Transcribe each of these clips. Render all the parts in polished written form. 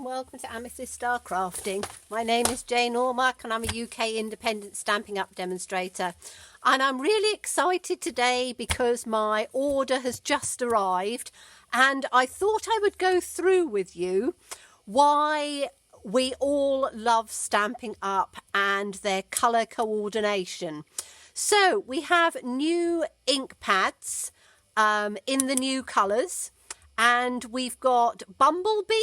welcome to Amethyst Star Crafting. My name is Jane Ormack and I'm a UK independent Stampin' Up demonstrator. And I'm really excited today because my order has just arrived and I thought I would go through with you why we all love Stampin' Up and their colour coordination. So we have new ink pads in the new colours, and we've got Bumblebee,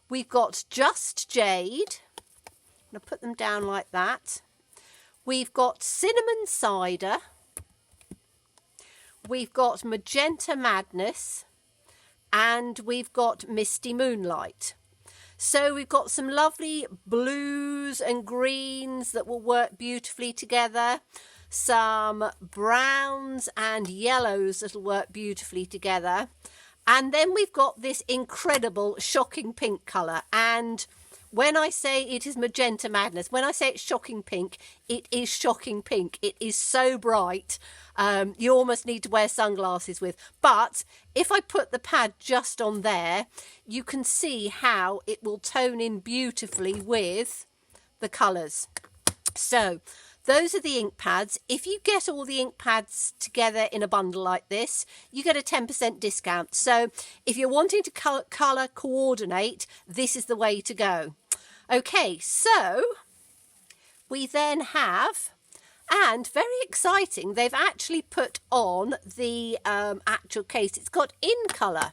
we've got Just Jade, I'm going to put them down like that, we've got Cinnamon Cider, we've got Magenta Madness, and we've got Misty Moonlight. So we've got some lovely blues and greens that will work beautifully together, some browns and yellows that will work beautifully together, and then we've got this incredible shocking pink colour. And when I say it is Magenta Madness, when I say it's shocking pink, it is shocking pink. It is so bright, you almost need to wear sunglasses with. But if I put the pad just on there, you can see how it will tone in beautifully with the colours. So those are the ink pads. If you get all the ink pads together in a bundle like this, you get a 10% discount. So if you're wanting to colour coordinate, this is the way to go. Okay, so we then have, and very exciting, they've actually put on the actual case. It's got in colour.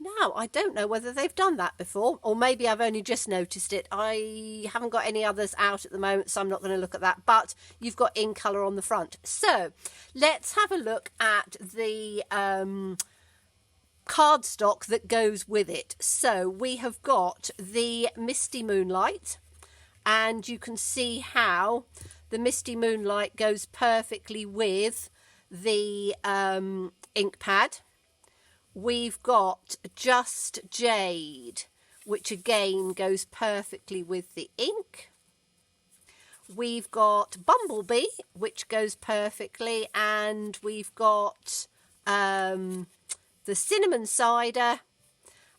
Now, I don't know whether they've done that before, or maybe I've only just noticed it. I haven't got any others out at the moment, so I'm not going to look at that. But you've got in colour on the front. So let's have a look at the cardstock that goes with it. So we have got the Misty Moonlight, and you can see how the Misty Moonlight goes perfectly with the ink pad. We've got Just Jade, which again goes perfectly with the ink. We've got Bumblebee, which goes perfectly, and we've got the Cinnamon Cider,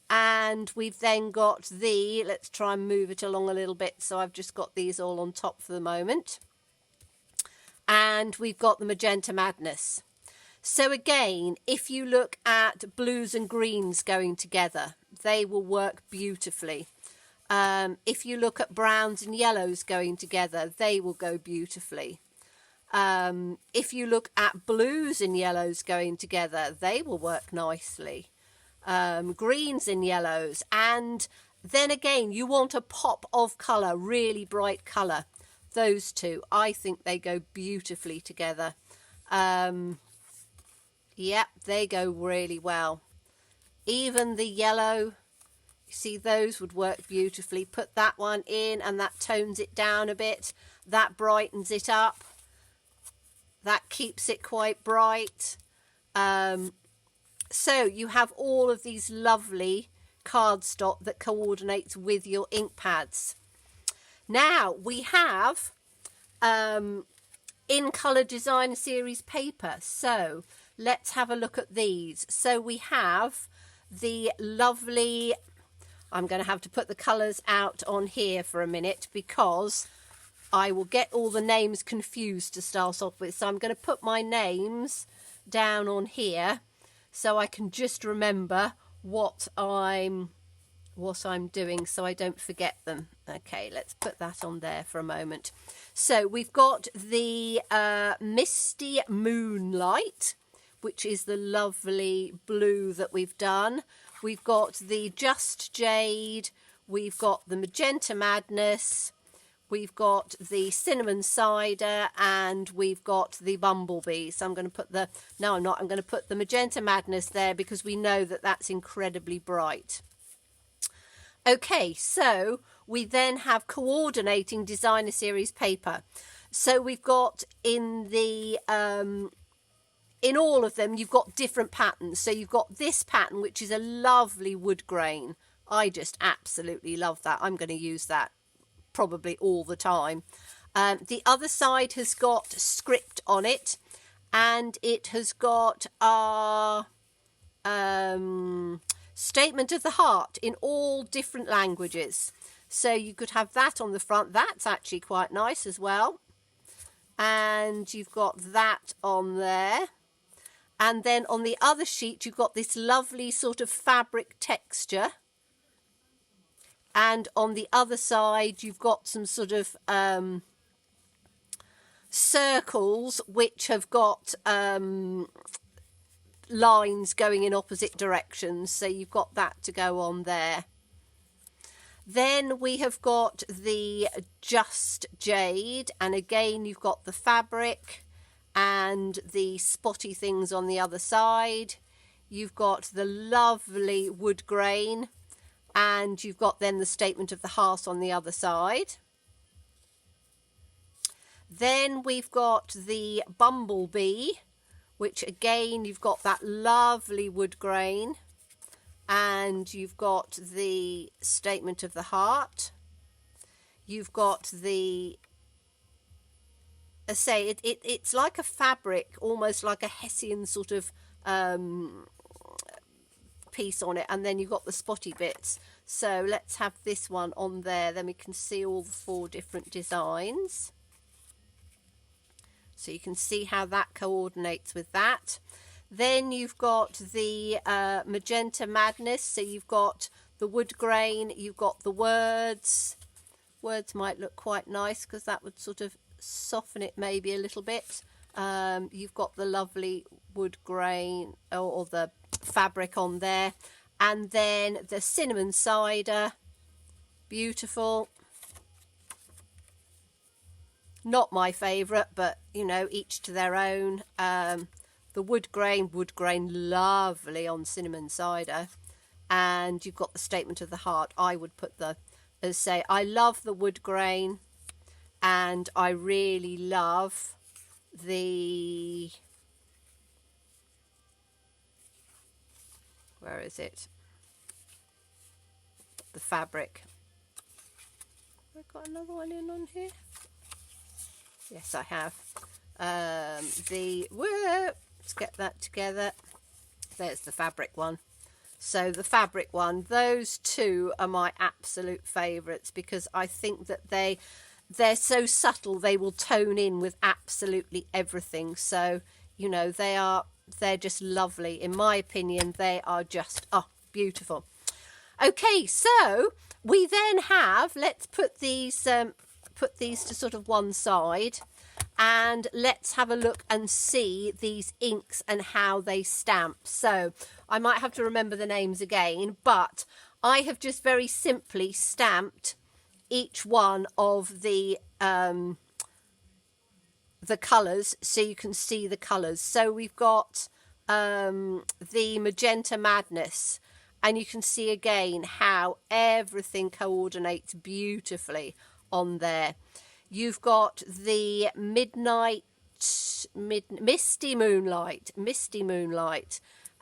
and we've then got the, let's try and move it along a little bit, so I've just got these all on top for the moment, and we've got the Magenta Madness. So again, if you look at blues and greens going together, they will work beautifully. If you look at browns and yellows going together, they will go beautifully. If you look at blues and yellows going together, they will work nicely. Greens and yellows, and then again, you want a pop of colour, really bright colour. Those two, I think they go beautifully together. Yep, they go really well. Even the yellow, you see, those would work beautifully. Put that one in and that tones it down a bit. That brightens it up. That keeps it quite bright. So you have all of these lovely cardstock that coordinates with your ink pads. Now we have in colour designer series paper. So let's have a look at these. So we have the lovely, I'm going to have to put the colours out on here for a minute because I will get all the names confused to start off with. So I'm going to put my names down on here so I can just remember what I'm doing so I don't forget them. Okay, let's put that on there for a moment. So we've got the Misty Moonlight, which is the lovely blue that we've done. We've got the Just Jade, we've got the Magenta Madness, we've got the Cinnamon Cider, and we've got the Bumblebee. So I'm going to put the, no I'm not, I'm going to put the Magenta Madness there because we know that that's incredibly bright. Okay, so we then have coordinating designer series paper. So we've got in the in all of them, you've got different patterns. So you've got this pattern, which is a lovely wood grain. I just absolutely love that. I'm going to use that probably all the time. The other side has got script on it, and it has got our Statement of the Heart in all different languages. So you could have that on the front. That's actually quite nice as well. And you've got that on there. And then on the other sheet, you've got this lovely sort of fabric texture. And on the other side, you've got some sort of circles which have got lines going in opposite directions. So you've got that to go on there. Then we have got the Just Jade. And again, you've got the fabric and the spotty things on the other side. You've got the lovely wood grain. And you've got then the Statement of the Heart on the other side. Then we've got the Bumblebee, which again, you've got that lovely wood grain. And you've got the Statement of the Heart. You've got the, I say, it's like a fabric, almost like a Hessian sort of piece on it. And then you've got the spotty bits. So let's have this one on there. Then we can see all the 4 different designs. So you can see how that coordinates with that. Then you've got the Magenta Madness. So you've got the wood grain, you've got the words. Words might look quite nice because that would sort of soften it maybe a little bit. You've got the lovely wood grain or the fabric on there. And then the cinnamon cider. Beautiful. Not my favourite, but, you know, each to their own. The wood grain, lovely on cinnamon cider. And you've got the Statement of the Heart. I would put the, as I say, I love the wood grain. And I really love the, where is it? The fabric. Have I got another one in on here? Yes, I have. Let's get that together. There's the fabric one. So the fabric one, those 2 are my absolute favourites because I think that they're so subtle, they will tone in with absolutely everything. So, you know, they're just lovely. In my opinion, they are just, beautiful. Okay, so we then have, let's put these to sort of one side and let's have a look and see these inks and how they stamp. So I might have to remember the names again, but I have just very simply stamped each one of the colours so you can see the colours. So we've got the Magenta Madness, and you can see again how everything coordinates beautifully on there. You've got the Misty Moonlight,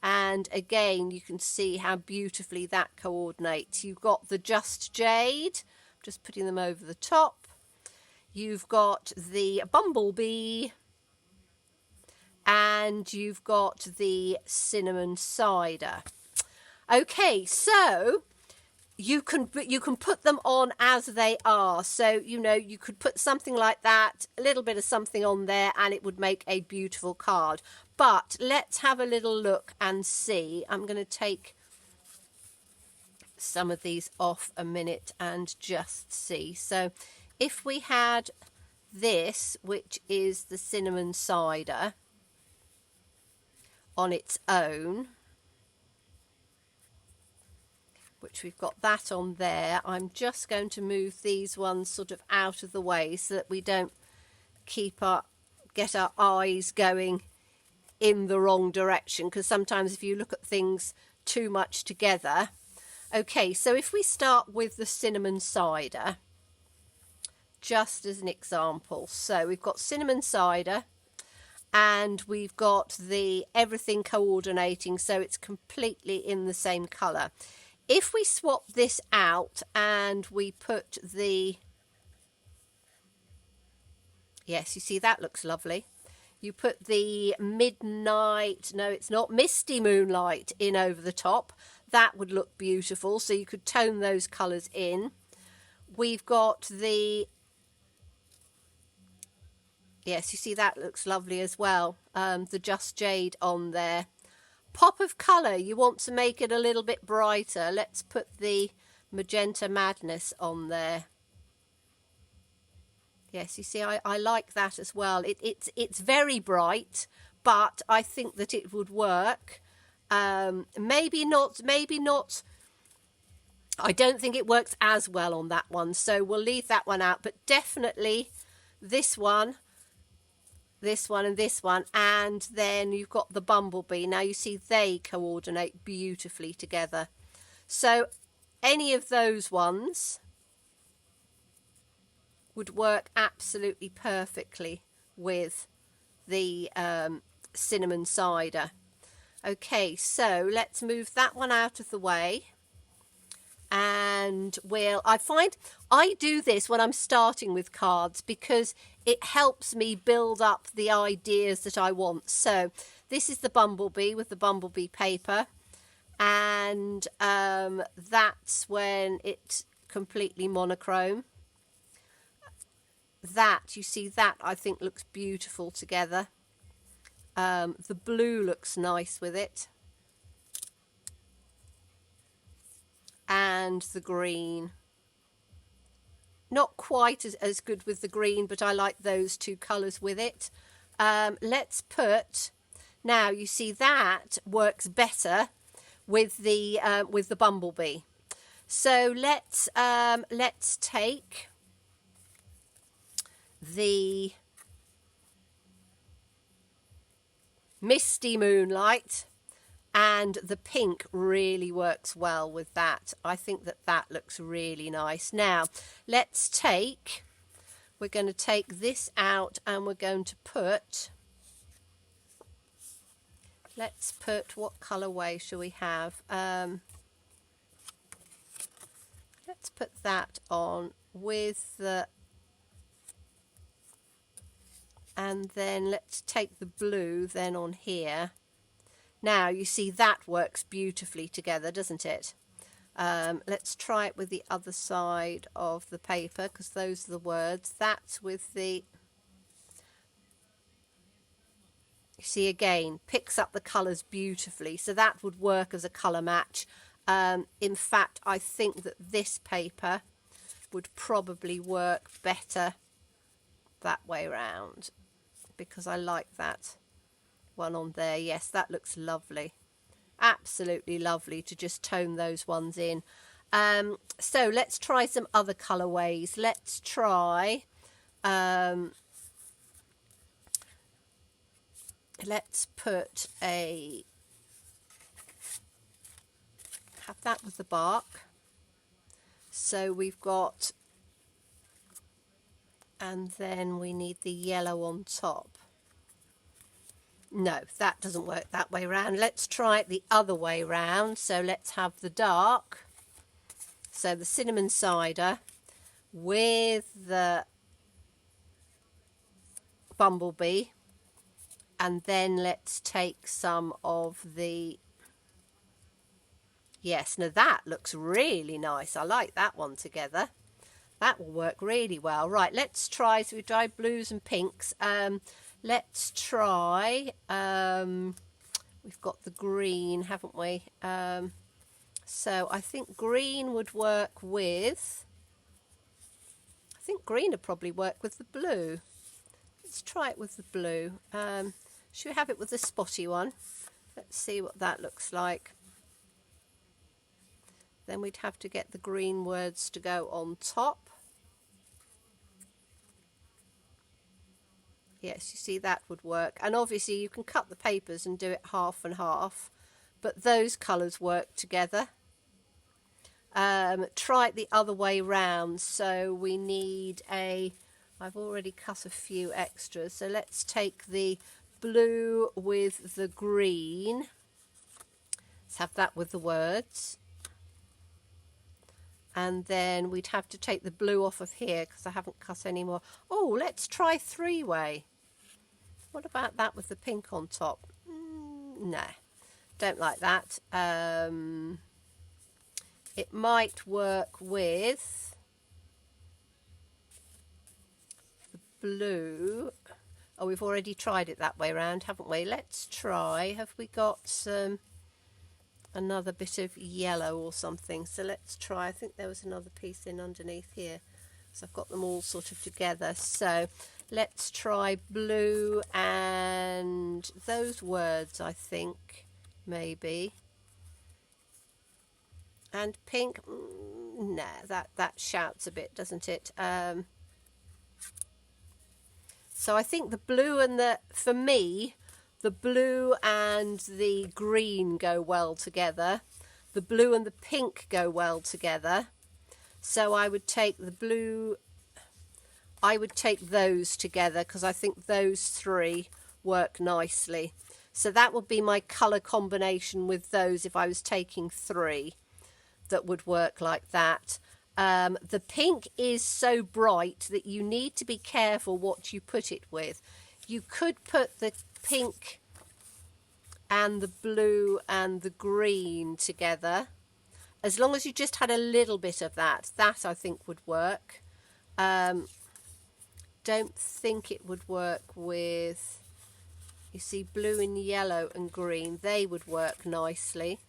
and again you can see how beautifully that coordinates. You've got the Just Jade, just putting them over the top. You've got the Bumblebee, and you've got the Cinnamon Cider. Okay, so you can put them on as they are. So, you know, you could put something like that, a little bit of something on there, and it would make a beautiful card. But let's have a little look and see. I'm going to take some of these off a minute and just see. So if we had this, which is the Cinnamon Cider on its own, which we've got that on there, I'm just going to move these ones sort of out of the way so that we don't get our eyes going in the wrong direction, because sometimes if you look at things too much together. Okay, so if we start with the Cinnamon Cider, just as an example. So we've got Cinnamon Cider, and we've got the everything coordinating, so it's completely in the same colour. If we swap this out and we put the, yes, you see that looks lovely. You put the Midnight, no it's not, Misty Moonlight in over the top. That would look beautiful, so you could tone those colours in. We've got the, yes, you see that looks lovely as well, the Just Jade on there. Pop of colour, you want to make it a little bit brighter. Let's put the Magenta Madness on there. Yes, you see, I like that as well. It's very bright, but I think that it would work. Maybe not. I don't think it works as well on that one, so we'll leave that one out. But definitely this one, and this one, and then you've got the Bumblebee. Now you see they coordinate beautifully together. So any of those ones would work absolutely perfectly with the cinnamon cider. Okay, so let's move that one out of the way. And I find I do this when I'm starting with cards because it helps me build up the ideas that I want. So this is the Bumblebee with the Bumblebee paper, and that's when it's completely monochrome. That, you see, that I think looks beautiful together. The blue looks nice with it, and the green, not quite as good with the green, but I like those two colours with it. Let's put, now you see that works better with the Bumblebee. So let's take the Misty Moonlight, and the pink really works well with that. I think that looks really nice. Now we're going to take this out, and we're going to put, let's put, what colourway shall we have? Let's put that on with the, and then let's take the blue then on here. Now you see that works beautifully together, doesn't it? Let's try it with the other side of the paper, because those are the words. That's with the, you see, again, picks up the colours beautifully, so that would work as a colour match. In fact, I think that this paper would probably work better that way around, because I like that one on there. Yes, that looks lovely, absolutely lovely to just tone those ones in. So let's try some other colorways. Let's try let's put a, have that with the bark. So we've got, and then we need the yellow on top. No, that doesn't work that way around. Let's try it the other way round. So let's have the dark, so the cinnamon cider with the Bumblebee, and then let's take some of the, yes, now that looks really nice. I like that one together. That will work really well. Right, let's try, so we tried blues and pinks. Let's try, we've got the green, haven't we? So I think green would work with, I think green would probably work with the blue. Let's try it with the blue. Should we have it with the spotty one? Let's see what that looks like. Then we'd have to get the green words to go on top. Yes, you see, that would work. And obviously you can cut the papers and do it half and half, but those colours work together. Try it the other way round. So we need a, I've already cut a few extras, so let's take the blue with the green. Let's have that with the words. And then we'd have to take the blue off of here because I haven't cut any more. Oh, let's try three-way. What about that with the pink on top? No, don't like that. it might work with the blue. Oh, we've already tried it that way around, haven't we? Let's try. Have we got another bit of yellow or something? So let's try. I think there was another piece in underneath here. So I've got them all sort of together. So let's try blue and those words, I think, maybe. And pink. Nah, that shouts a bit, doesn't it? So I think the blue and for me, the blue and the green go well together. The blue and the pink go well together. So I would take the blue, I would take those together because I think those three work nicely. So that would be my colour combination with those if I was taking three that would work like that. The pink is so bright that you need to be careful what you put it with. You could put the pink and the blue and the green together. As long as you just had a little bit of that, I think would work. Don't think it would work with, you see, blue and yellow and green. They would work nicely.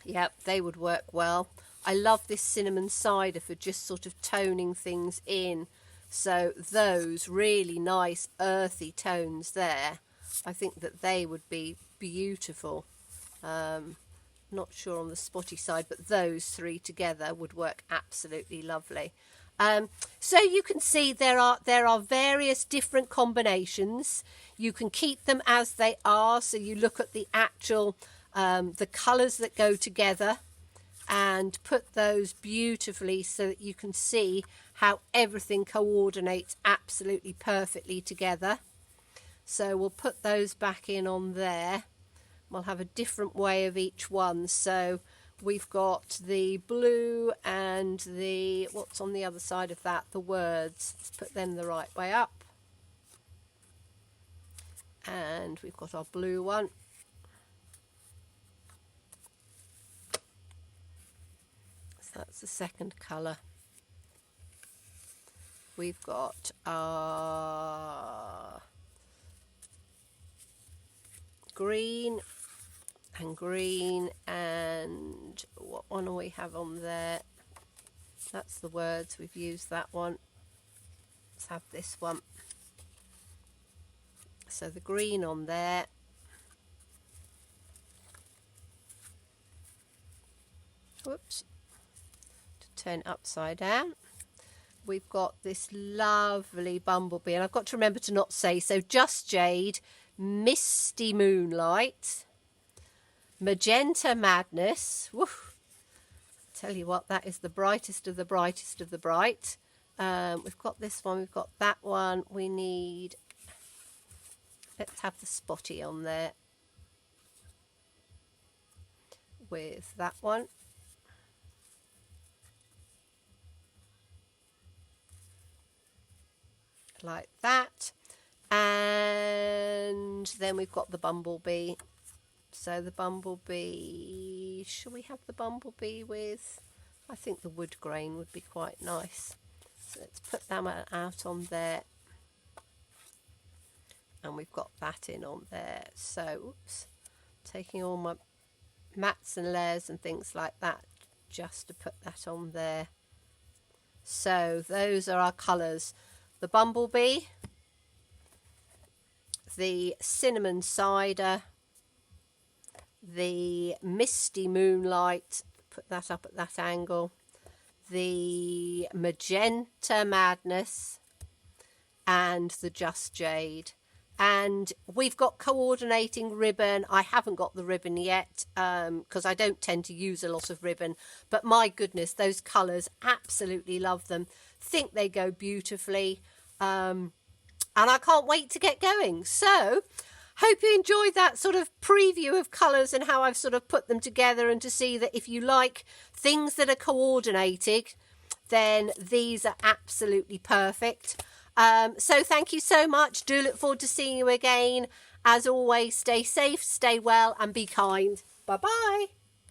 Yep, they would work well. I love this cinnamon cider for just sort of toning things in. So those really nice earthy tones there, I think that they would be beautiful. Not sure on the spotty side, but those three together would work absolutely lovely. So you can see there are various different combinations. You can keep them as they are. So you look at the actual the colours that go together and put those beautifully so that you can see how everything coordinates absolutely perfectly together. So we'll put those back in on there. We'll have a different way of each one. So we've got the blue and the, what's on the other side of that? The words. Let's put them the right way up. And we've got our blue one. That's the second colour. We've got our green and green, and what one do we have on there? That's the words. We've used that one. Let's have this one. So the green on there. Whoops. Turn upside down. We've got this lovely bumblebee, and I've got to remember to not say, so Just Jade, Misty Moonlight, Magenta Madness. Woof. Tell you what, that is the brightest of the brightest of the bright. We've got this one, we've got that one. We need, let's have the spotty on there with that one. Like that, and then we've got the bumblebee. So the bumblebee, should we have the bumblebee with, I think the wood grain would be quite nice. So let's put that out on there, and we've got that in on there. So oops, taking all my mats and layers and things like that just to put that on there. So those are our colours. The bumblebee, the cinnamon cider, the misty moonlight, put that up at that angle, the magenta madness, and the Just Jade. And we've got coordinating ribbon. I haven't got the ribbon yet because I don't tend to use a lot of ribbon. But my goodness, those colours, absolutely love them. Think they go beautifully. And I can't wait to get going. So, hope you enjoyed that sort of preview of colours and how I've sort of put them together, and to see that if you like things that are coordinated, then these are absolutely perfect. So thank you so much. Do look forward to seeing you again. As always, stay safe, stay well, and be kind. Bye-bye.